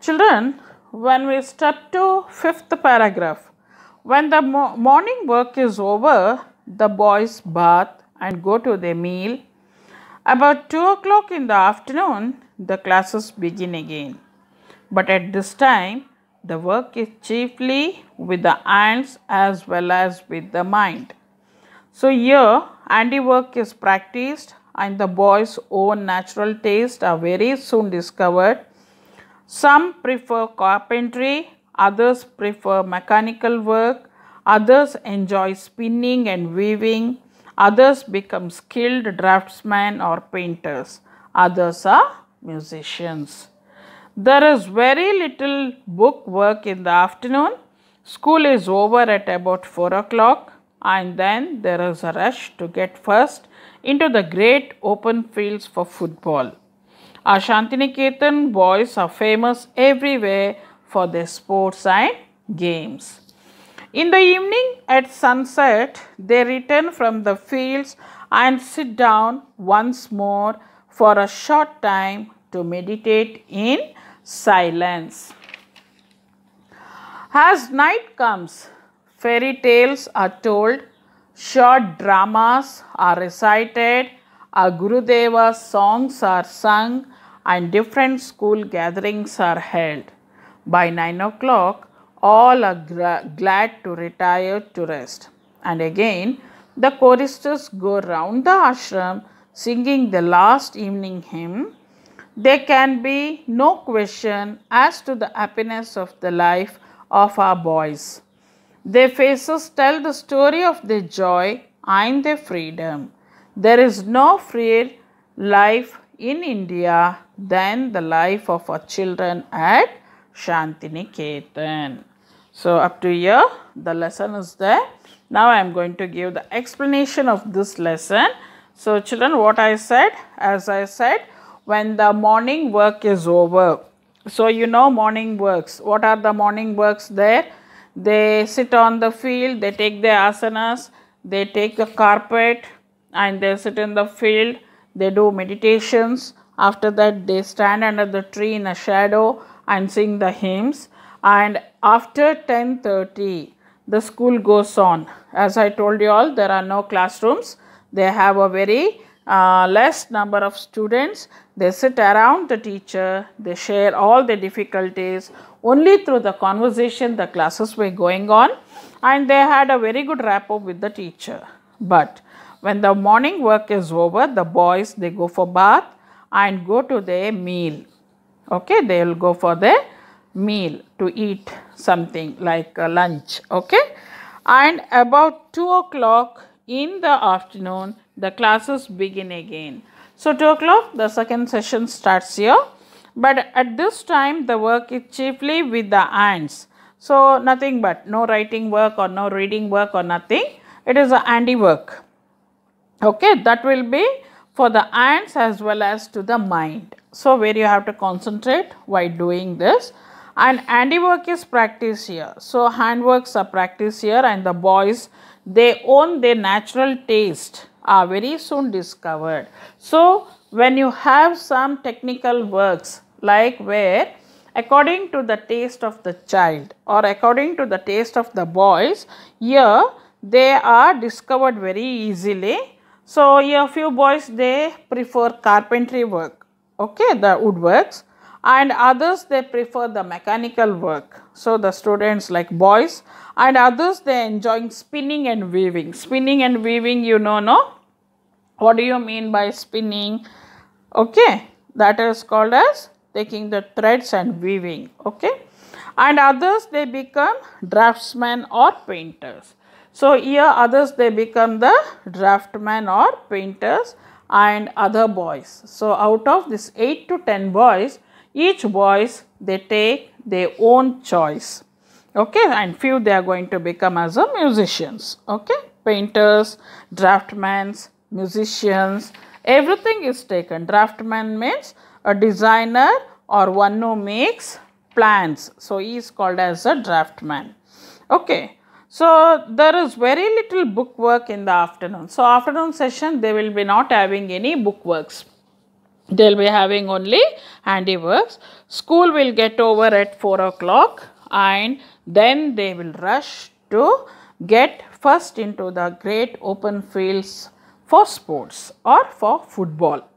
Children, when we step to fifth paragraph, when the morning work is over, the boys bath and go to their meal. About 2 o'clock in the afternoon, the classes begin again. But at this time, the work is chiefly with the hands as well as with the mind. So here, handiwork is practiced and the boys' own natural tastes are very soon discovered. Some prefer carpentry, others prefer mechanical work, others enjoy spinning and weaving, others become skilled draftsmen or painters, others are musicians. There is very little book work in the afternoon. School is over at about 4 o'clock, and then there is a rush to get first into the great open fields for football. Our Shantiniketan boys are famous everywhere for their sports and games. In the evening at sunset, they return from the fields and sit down once more for a short time to meditate in silence. As night comes, fairy tales are told, short dramas are recited, our Gurudeva's songs are sung, and different school gatherings are held. By 9 o'clock, all are glad to retire to rest. And again, the choristers go round the ashram singing the last evening hymn. There can be no question as to the happiness of the life of our boys. Their faces tell the story of their joy and their freedom. There is no freer life in India than the life of our children at Shantiniketan. So up to here the lesson is there. Now I am going to give the explanation of this lesson. So children, what I said, as I said, when the morning work is over. So you know morning works. What are the morning works there? They sit on the field, they take their asanas, they take the carpet and they sit in the field, they do meditations. After that they stand under the tree in a shadow and sing the hymns. And after 10:30 the school goes on. As I told you all, there are no classrooms. They have a very less number of students. They sit around the teacher, they share all the difficulties. Only through the conversation the classes were going on, and they had a very good rapport with the teacher. But when the morning work is over, the boys, they go for bath and go to their meal. Okay, they will go for their meal to eat something like lunch. Okay, and about 2 o'clock in the afternoon, the classes begin again. So 2 o'clock, the second session starts here. But at this time, the work is chiefly with the hands. So nothing but no writing work or no reading work or nothing. It is a handiwork. Okay, that will be for the hands as well as to the mind. So where you have to concentrate while doing this. And handiwork is practiced here. So handworks are practiced here, and the boys, they own their natural taste, are very soon discovered. So when you have some technical works like where according to the taste of the child or according to the taste of the boys, here they are discovered very easily. So here few boys, they prefer carpentry work, okay, the woodworks, and others they prefer the mechanical work. So the students like boys, and others they enjoying spinning and weaving. Spinning and weaving, you know, no? What do you mean by spinning? Okay, that is called as taking the threads and weaving. Okay, and others they become draftsmen or painters. So here others they become the draftmen or painters, and other boys. So out of this 8 to 10 boys, each boys they take their own choice. Okay, and few they are going to become as a musicians. Okay, painters, draftmen, musicians, everything is taken. Draftman means a designer or one who makes plans. So he is called as a draftman. Okay, so there is very little book work in the afternoon. So afternoon session they will be not having any book works. They'll be having only handiworks. School will get over at 4 o'clock, and then they will rush to get first into the great open fields for sports or for football.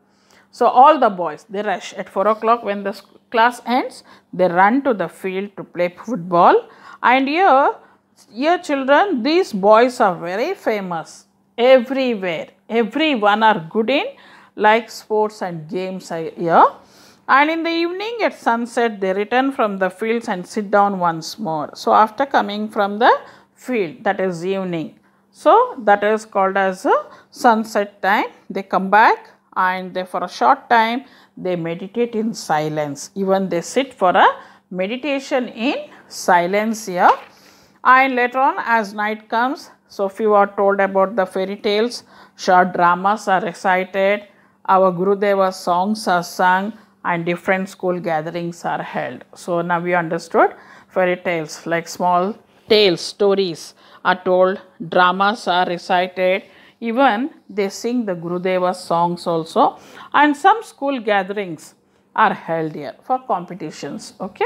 So all the boys, they rush at 4 o'clock when the class ends. They run to the field to play football. And here children, these boys are very famous everywhere. Everyone are good in like sports and games here. And in the evening at sunset, they return from the fields and sit down once more. So after coming from the field, that is evening. So that is called as a sunset time. They come back, and they for a short time they meditate in silence. Even they sit for a meditation in silence here. And later on, as night comes, so few are told about the fairy tales, short dramas are recited, our Gurudeva's songs are sung, and different school gatherings are held. So now we understood fairy tales, like small tales, stories are told, dramas are recited, even they sing the Gurudeva's songs also, and some school gatherings are held here for competitions. Okay.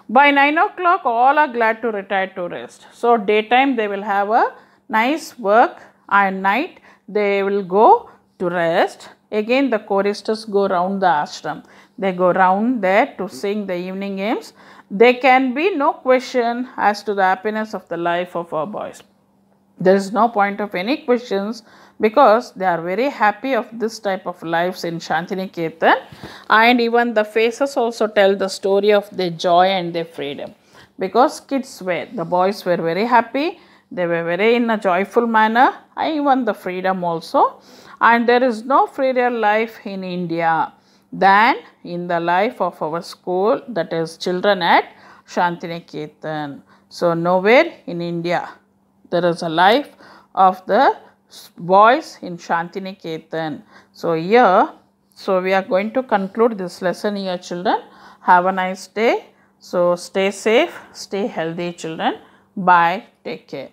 By 9 o'clock, all are glad to retire to rest. So daytime they will have a nice work, and night they will go to rest. Again the choristers go round the ashram. They go round there to sing the evening hymns. There can be no question as to the happiness of the life of our boys. There is no point of any questions, because they are very happy of this type of lives in Shantiniketan, and even the faces also tell the story of their joy and their freedom, because the boys were very happy, they were very in a joyful manner, and even the freedom also. And there is no freer life in India than in the life of our school, that is children at Shantiniketan. So nowhere in India there is a life of the boys in Shantiniketan. So here, we are going to conclude this lesson here, children. Have a nice day. So stay safe, stay healthy, children. Bye. Take care.